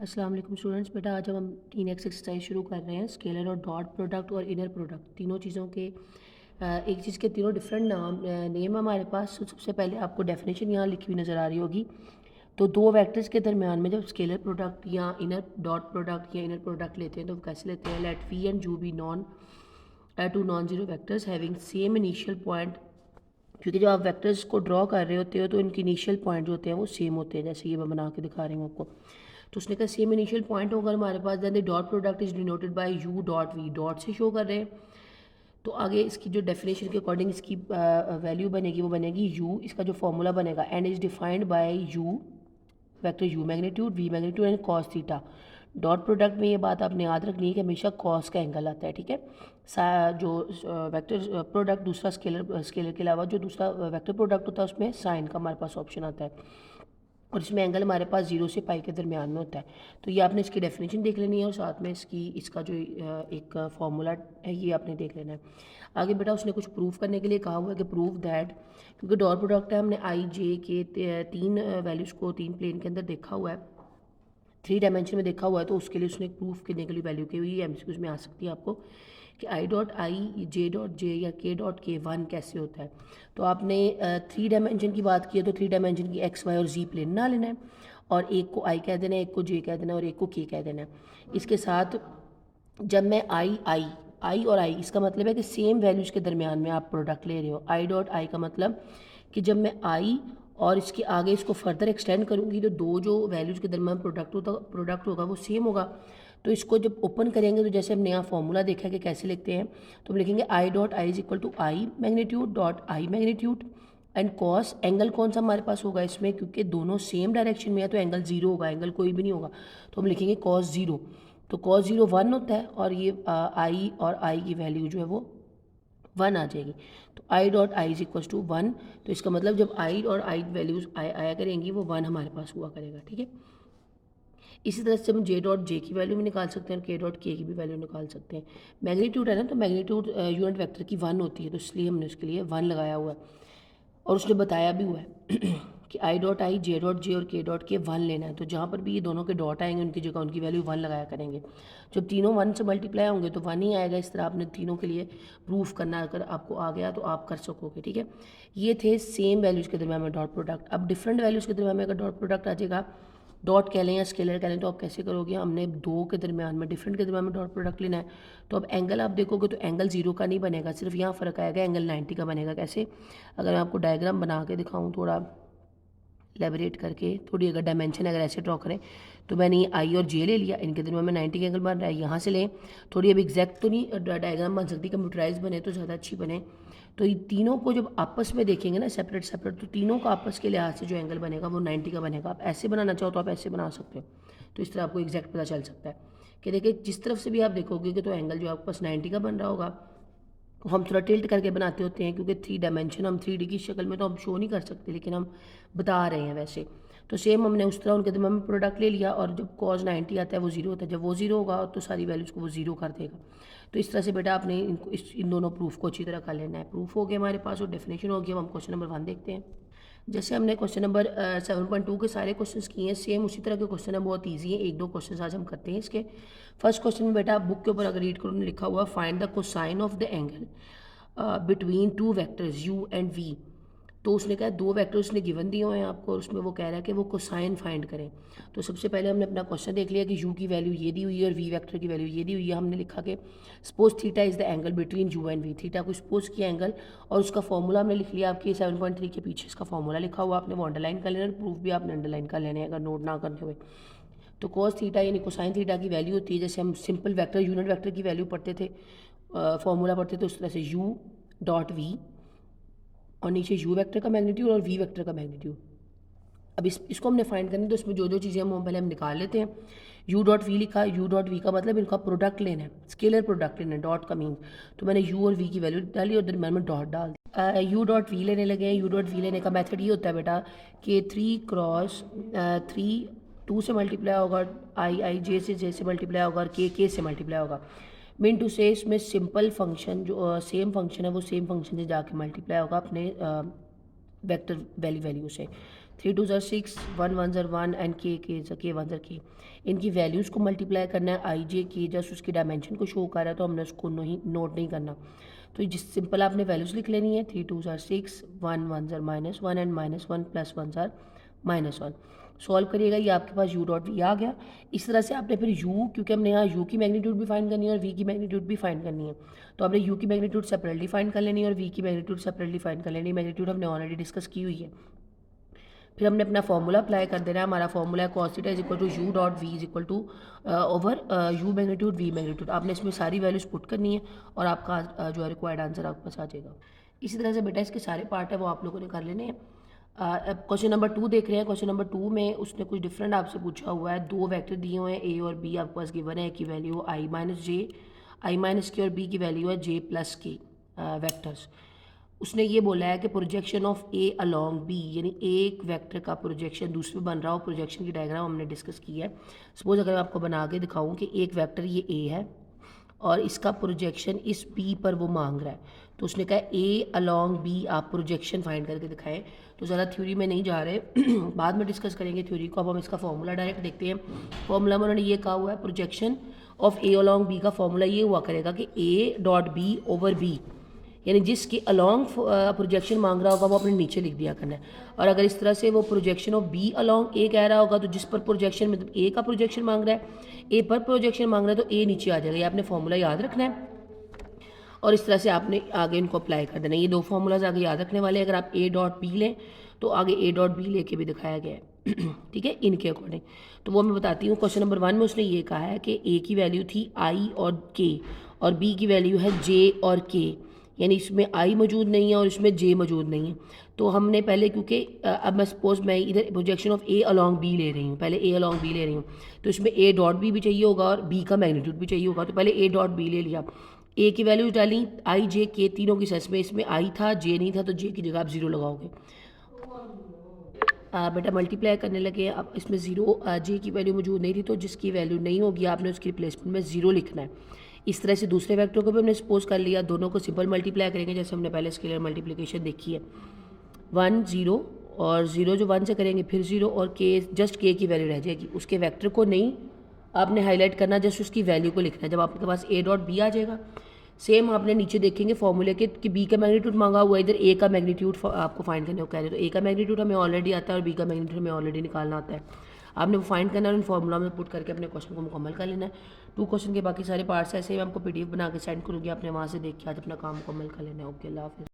अस्सलाम वालेकुम स्टूडेंट्स। बेटा आज हम 3x एक्सरसाइज शुरू कर रहे हैं। स्केलर और डॉट प्रोडक्ट और इनर प्रोडक्ट तीनों चीज़ों के एक चीज़ के तीनों डिफरेंट नेम हमारे पास। तो सबसे पहले आपको डेफिनेशन यहाँ लिखी हुई नज़र आ रही होगी। तो दो वेक्टर्स के दरमियान में जब स्केलर प्रोडक्ट या इनर डॉट प्रोडक्ट या इनर प्रोडक्ट लेते हैं तो कैसे लेते हैं। Let V and U be two non zero vectors having same initial point. क्योंकि जब आप वेक्टर्स को ड्रॉ कर रहे होते हो तो इनके इनिशियल पॉइंट जो होते हैं वो सेम होते हैं, जैसे ये मैं बना के दिखा रही हूँ आपको। तो उसने कहा सेम इनिशियल पॉइंट होगा हमारे पास। Then the dot product is denoted by u dot v, dot से शो कर रहे हैं। तो आगे इसकी जो डेफिनेशन के अकॉर्डिंग इसकी वैल्यू बनेगी वो बनेगी यू। इसका जो फॉर्मूला बनेगा and is defined by U vector U magnitude V magnitude and cos theta. Dot product में ये बात आपने याद रखनी है कि हमेशा कॉस का एंगल आता है, ठीक है। जो वेक्टर प्रोडक्ट दूसरा स्केलर के अलावा जो दूसरा वेक्टर प्रोडक्ट होता है उसमें साइन का हमारे पास ऑप्शन आता है और इसमें एंगल हमारे पास 0 से पाई के दरमियान में होता है। तो ये आपने इसकी डेफिनेशन देख लेनी है और साथ में इसका जो एक फार्मूला है ये आपने देख लेना है। आगे बेटा उसने कुछ प्रूफ करने के लिए कहा हुआ है कि प्रूफ दैट, क्योंकि डॉट प्रोडक्ट है हमने आई जे के तीन वैल्यूज़ को तीन प्लेन के अंदर देखा हुआ है, 3 डायमेंशन में देखा हुआ है। तो उसके लिए उसने प्रूफ करने के लिए वैल्यू की हुई एमसीक्यूज में आ सकती है आपको कि आई डॉट आई जे डॉट जे या के डॉट के वन कैसे होता है। तो आपने 3 डायमेंशन की बात की है तो 3 डायमेंशन की एक्स वाई और जी प्लेन ना लेना है और एक को आई कह देना है, एक को जे कह देना है और एक को के कह देना है। इसके साथ जब मैं आई और आई, इसका मतलब है कि सेम वैल्यूज़ के दरमियान में आप प्रोडक्ट ले रहे हो। आई डॉट आई का मतलब कि जब मैं आई और इसके आगे इसको फर्दर एक्सटेंड करूँगी तो दो जो वैल्यूज़ के दरमियान प्रोडक्ट होगा वो सेम होगा। तो इसको जब ओपन करेंगे तो जैसे हमने यहाँ फॉर्मूला देखा है कि कैसे लिखते हैं, तो हम लिखेंगे I dot I is equal to I magnitude dot I magnitude and cos. Angle कौन सा हमारे पास होगा इसमें, क्योंकि दोनों सेम डायरेक्शन में है तो एंगल जीरो होगा, एंगल कोई भी नहीं होगा। तो हम लिखेंगे कॉस जीरो। तो कॉस जीरो वन होता है और ये आई और आई की वैल्यू जो है वो वन आ जाएगी। तो I dot I is equal to one. तो इसका मतलब जब आई और आई वैल्यूज आया करेंगी वो वन हमारे पास हुआ करेगा, ठीक है। इसी तरह से हम जे डॉट जे की वैल्यू भी निकाल सकते हैं और के डॉट के की भी वैल्यू निकाल सकते हैं। मैग्नीट्यूड है ना, तो मैग्नीट्यूड यूनिट वेक्टर की वन होती है तो इसलिए हमने उसके लिए वन लगाया हुआ है और उसने बताया भी हुआ है कि आई डॉट आई जे डॉट जे और के डॉट के वन लेना है। तो जहाँ पर भी ये दोनों के डॉट आएंगे उनकी जगह उनकी वैल्यू वन लगाया करेंगे। जब तीनों वन से मल्टीप्लाई होंगे तो वन ही आएगा। इस तरह आपने तीनों के लिए प्रूफ करना, अगर आपको आ गया तो आप कर सकोगे, ठीक है। ये थे सेम वैल्यूज़ के दरमियान में डॉट प्रोडक्ट। अब डिफरेंट वैल्यूज़ के दरमियान में अगर डॉट प्रोडक्ट आ जाएगा, डॉट कह लें या स्केलर कह लें, तो आप कैसे करोगे। हमने दो के दरमियान में डिफरेंट के दरमियान में डॉट प्रोडक्ट लेना है। तो अब एंगल आप देखोगे तो एंगल जीरो का नहीं बनेगा, सिर्फ यहाँ फ़र्क आएगा, एंगल 90 का बनेगा। कैसे, अगर मैं आपको डायग्राम बना के दिखाऊँ थोड़ा लेबरेट करके, थोड़ी अगर डायमेंशन अगर ऐसे ड्रॉ करें तो मैंने ये आई और जे ले लिया, इनके दरमियान में 90 का एंगल बन रहा है। यहाँ से लें थोड़ी, अब एग्जैक्ट तो नहीं डायग्राम बन सकती, कंप्यूटराइज बने तो ज़्यादा अच्छी बने। तो ये तीनों को जब आपस में देखेंगे ना सेपरेट सेपरेट, तो तीनों का आपस के लिहाज से जो एंगल बनेगा वो 90 का बनेगा। आप ऐसे बनाना चाहो तो आप ऐसे बना सकते हो, तो इस तरह आपको एग्जैक्ट पता चल सकता है कि देखिए जिस तरफ से भी आप देखोगे कि तो एंगल जो आपके पास 90 का बन रहा होगा। हम थोड़ा टिल्ट करके बनाते होते हैं क्योंकि 3 डायमेंशन हम 3D की शक्ल में तो हम शो नहीं कर सकते, लेकिन हम बता रहे हैं वैसे। तो सेम हमने उस तरह उनके दरमियान में प्रोडक्ट ले लिया और जब कॉस 90 आता है वो जीरो होता है। जब वो जीरो होगा तो सारी वैल्यूज़ को वो जीरो कर देगा। तो इस तरह से बेटा आपने इनको इन दोनों प्रूफ को अच्छी तरह कर लेना है। प्रूफ हो गया हमारे पास और डेफिनेशन हो गया। हम क्वेश्चन नंबर 1 देखते हैं। जैसे हमने क्वेश्चन नंबर 7.2 के सारे क्वेश्चंस किए हैं, सेम उसी तरह के क्वेश्चन है, बहुत इजी है। एक दो क्वेश्चन आज हम करते हैं इसके। फर्स्ट क्वेश्चन में बेटा बुक के ऊपर अगर रीड करो, लिखा हुआ find the cosine of the angle between two vectors U and V. तो उसने कहा दो वेक्टर्स उसने गिवन दिए हुए हैं आपको और उसमें वो कह रहा है कि वो कोसाइन फाइंड करें। तो सबसे पहले हमने अपना क्वेश्चन देख लिया कि यू की वैल्यू ये दी हुई है और वी वेक्टर की वैल्यू ये दी हुई है। हमने लिखा कि suppose theta is the angle between U and V. Theta को सपोज किया एंगल और उसका फॉर्मूला हमने लिख लिया। आपकी 7.3 के पीछे इसका फॉर्मूला लिखा हुआ, आपने वो अंडरलाइन कर लेना। प्रूफ भी आपने अंडरलाइन कर लेने अगर नोट ना करने हुए। तो कॉस थीटा यानी कोसाइन थीटा की वैल्यू होती है, जैसे हम सिंपल वेक्टर यूनिट वेक्टर की वैल्यू पढ़ते थे, फॉर्मूला पढ़ते थे, उस तरह से यू डॉट वी और नीचे यू वेक्टर का मैग्नीट्यूड और वी वेक्टर का मैग्नीट्यूड। अब इसको हमने फाइंड करनी, तो इसमें जो जो चीज़ें हम पहले हम निकाल लेते हैं। यू डॉट वी लिखा, यू डॉट वी का मतलब इनका प्रोडक्ट लेना है, स्केलर प्रोडक्ट लेना है, डॉट का मीन। तो मैंने यू और वी की वैल्यू डाली और दरम्यान में डॉट डाल दिया। यू डॉट वी लेने लगे हैं। यू डॉट वी लेने का मेथड ये होता है बेटा कि 3 2 से मल्टीप्लाई होगा, आई जे से मल्टीप्लाई होगा और के से मल्टीप्लाई होगा। मीन टू से इसमें सिंपल फंक्शन जो सेम फंक्शन है वो सेम फंक्शन से जाके मल्टीप्लाई होगा अपने वेक्टर वैल्यू से। 3 2 ज़र 6, 1 1 ज़र 1 एंड के 1 ज़र के। इनकी वैल्यूज़ को मल्टीप्लाई करना है, आई जे के जस्ट उसकी डायमेंशन को शो कर रहा है तो हमने उसको नहीं नोट नहीं करना। तो जिस सिंपल आपने वैल्यूज़ लिख लेनी है, 3 2 ज़र 6, 1 1 ज़र -1 एंड -1 प्लस 1 ज़र -1। सॉल्व करिएगा, ये आपके पास u डॉट वी आ गया। इस तरह से आपने फिर u, क्योंकि हमने यहाँ u की मैग्नीट्यूड भी फाइंड करनी है और v की मैग्नीट्यूड भी फाइंड करनी है, तो आपने u की मैग्नीट्यूड सेपरेटली फाइंड कर लेनी है और v की मैग्नीट्यूड सेपरेटली फाइंड कर लेनी है। मैग्नीट्यूड हमने ऑलरेडी डिस्कस की हुई है। फिर हमने अपना फॉर्मूला अप्लाई कर देना है। हमारा फॉर्मूला है cos theta is equal to U dot V is equal to over U magnitude V magnitude. आपने इसमें सारी वैल्यूज पुट करनी है और आपका जो है रिक्वायर्ड आंसर आपके पास आ जाएगा। इसी तरह से बेटा इसके सारे पार्ट है वो आप लोगों ने कर लेने हैं। अब क्वेश्चन नंबर 2 देख रहे हैं। क्वेश्चन नंबर 2 में उसने कुछ डिफरेंट आपसे पूछा हुआ है। दो वेक्टर दिए हुए हैं, ए और बी आपके पास गिवन है, की वैल्यू आई माइनस जे, आई माइनस के, और बी की वैल्यू है जे प्लस के वेक्टर्स। उसने ये बोला है कि projection of A along B, यानी एक वेक्टर का प्रोजेक्शन दूसरे बन रहा हो। प्रोजेक्शन की डायग्राम हमने डिस्कस की है। सपोज अगर मैं आपको बना के दिखाऊं कि एक वेक्टर ये ए है और इसका प्रोजेक्शन इस बी पर वो मांग रहा है, तो उसने कहा ए अलॉन्ग बी आप प्रोजेक्शन फाइंड करके दिखाएं। तो ज़्यादा थ्योरी में नहीं जा रहे बाद में डिस्कस करेंगे थ्योरी को। अब हम इसका फॉर्मूला डायरेक्ट देखते हैं। फॉर्मूला में उन्होंने ये कहा हुआ है, projection of A along B का फॉर्मूला ये हुआ करेगा कि A dot B over B, यानी जिसके अलॉन्ग प्रोजेक्शन मांग रहा होगा वो अपने नीचे लिख दिया करना है। और अगर इस तरह से वो projection of B along A कह रहा होगा तो जिस पर प्रोजेक्शन मतलब ए का प्रोजेक्शन मांग रहा है, ए पर प्रोजेक्शन मांग रहा है, तो ए नीचे आ जाएगा। ये आपने फॉर्मूला याद रखना है और इस तरह से आपने आगे इनको अप्लाई कर देना है। ये दो फार्मूलाज आगे याद रखने वाले हैं। अगर आप ए डॉट बी लें तो आगे ए डॉट बी लेके भी दिखाया गया है ठीक है, इनके अकॉर्डिंग। तो वो मैं बताती हूँ। क्वेश्चन नंबर 1 में उसने ये कहा है कि ए की वैल्यू थी आई और के और बी की वैल्यू है जे और के, यानी इसमें आई मौजूद नहीं है और इसमें जे मौजूद नहीं है। तो हमने पहले, क्योंकि अब मैं सपोज मैं इधर projection of A along B ले रही हूँ, पहले ए अलॉन्ग बी ले रही हूँ, तो इसमें ए डॉट बी भी चाहिए होगा और बी का मैग्नीट्यूड भी चाहिए होगा। तो पहले ए डॉट बी ले लिया, ए की वैल्यू डाली, आई जे के तीनों की सेंस में, इसमें आई था जे नहीं था, तो जे की जगह आप 0 लगाओगे। बेटा मल्टीप्लाई करने लगे, अब इसमें 0 जे की वैल्यू मौजूद नहीं थी, तो जिसकी वैल्यू नहीं होगी आपने उसकी रिप्लेसमेंट में 0 लिखना है। इस तरह से दूसरे वेक्टर को भी हमने सपोज कर लिया, दोनों को सिंपल मल्टीप्लाई करेंगे जैसे हमने पहले स्केलर मल्टीप्लिकेशन देखी है। 1 0 और 0 जो 1 से करेंगे फिर 0 और के, जस्ट के की वैल्यू रह जाएगी। उसके वेक्टर को नहीं आपने हाईलाइट करना, जस्ट उसकी वैल्यू को लिखना है। जब आपके पास ए डॉट बी आ जाएगा, सेम आपने नीचे देखेंगे फॉर्मूले के कि बी का मैग्नीट्यूड मांगा हुआ है, इधर ए का मैग्नीट्यूड आपको फाइंड करने को कह रहे हैं। तो ए का मैग्नीट्यूड हमें ऑलरेडी आता है और बी का मैग्नीट्यूड हमें ऑलरेडी निकालना आता है। आपने वो फाइंड करना है और इन फॉर्मूला में पुट करके अपने क्वेश्चन को मुकम्मल कर लेना है। 2 क्वेश्चन के बाकी सारे पार्ट्स ऐसे ही मैं आपको पीडीएफ बना के सेंड करूँगी, आपने वहाँ से देख के आज अपना काम मुकम्मल कर लेना है। ओके, अल्लाह हाफ़िज़।